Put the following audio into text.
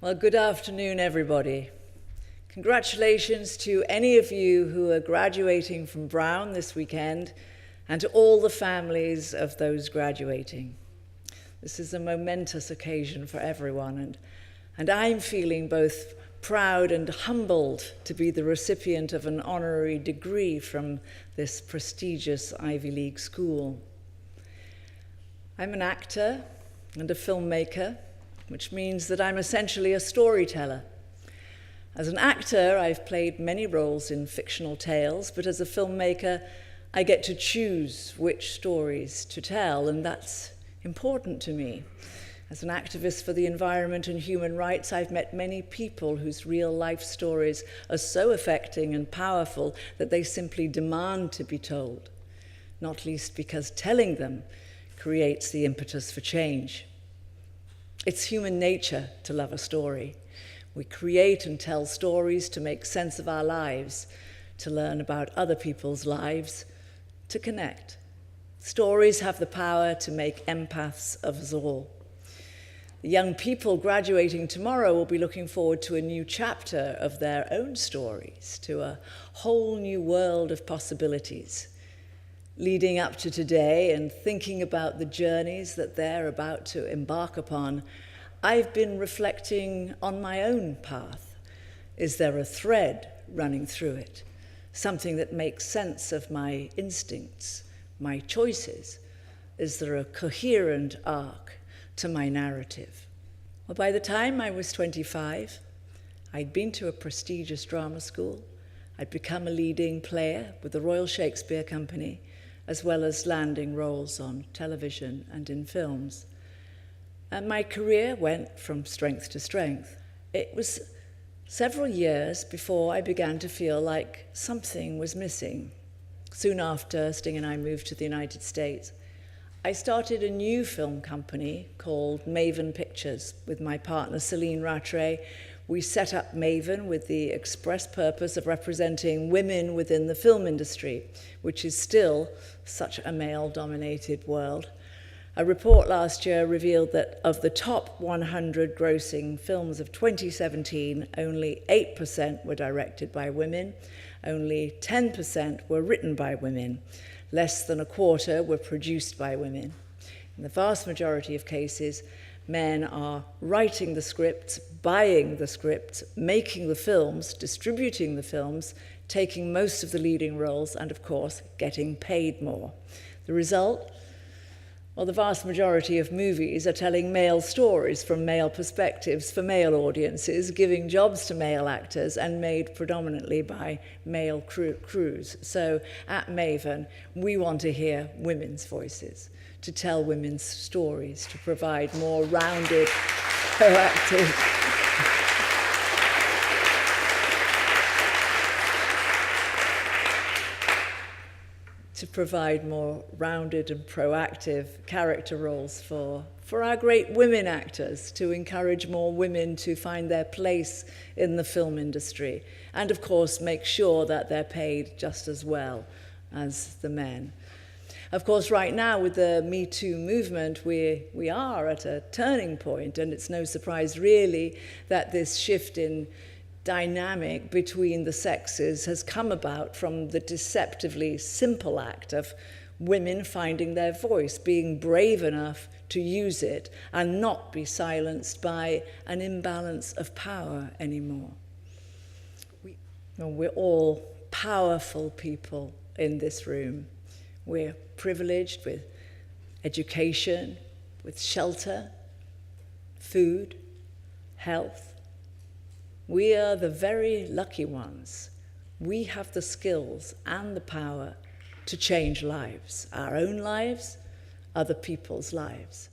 Well, good afternoon, everybody. Congratulations to any of you who are graduating from Brown this weekend and to all the families of those graduating. This is a momentous occasion for everyone, and I'm feeling both proud and humbled to be the recipient of an honorary degree from this prestigious Ivy League school. I'm an actor and a filmmaker, which means that I'm essentially a storyteller. As an actor, I've played many roles in fictional tales, but as a filmmaker, I get to choose which stories to tell, and that's important to me. As an activist for the environment and human rights, I've met many people whose real life stories are so affecting and powerful that they simply demand to be told, not least because telling them creates the impetus for change. It's human nature to love a story. We create and tell stories to make sense of our lives, to learn about other people's lives, to connect. Stories have the power to make empaths of us all. The young people graduating tomorrow will be looking forward to a new chapter of their own stories, to a whole new world of possibilities. Leading up to today and thinking about the journeys that they're about to embark upon, I've been reflecting on my own path. Is there a thread running through it? Something that makes sense of my instincts, my choices? Is there a coherent arc to my narrative? Well, by the time I was 25, I'd been to a prestigious drama school. I'd become a leading player with the Royal Shakespeare Company, as well as landing roles on television and in films. And my career went from strength to strength. It was several years before I began to feel like something was missing. Soon after Sting and I moved to the United States, I started a new film company called Maven Pictures with my partner Celine Rattray. We set up Maven with the express purpose of representing women within the film industry, which is still such a male-dominated world. A report last year revealed that of the top 100 grossing films of 2017, only 8% were directed by women, only 10% were written by women, less than a quarter were produced by women. In the vast majority of cases, men are writing the scripts, buying the scripts, making the films, distributing the films, taking most of the leading roles, and of course, getting paid more. The result? Well, the vast majority of movies are telling male stories from male perspectives for male audiences, giving jobs to male actors, and made predominantly by male crews. So at Maven, we want to hear women's voices, to tell women's stories, to provide more rounded, proactive, and proactive character roles for our great women actors, to encourage more women to find their place in the film industry, and of course make sure that they're paid just as well as the men. Of course, right now with the Me Too movement, we are at a turning point, and it's no surprise really that this shift in dynamic between the sexes has come about from the deceptively simple act of women finding their voice, being brave enough to use it and not be silenced by an imbalance of power anymore. We're all powerful people in this room. We're privileged with education, with shelter, food, health. We are the very lucky ones. We have the skills and the power to change lives, our own lives, other people's lives.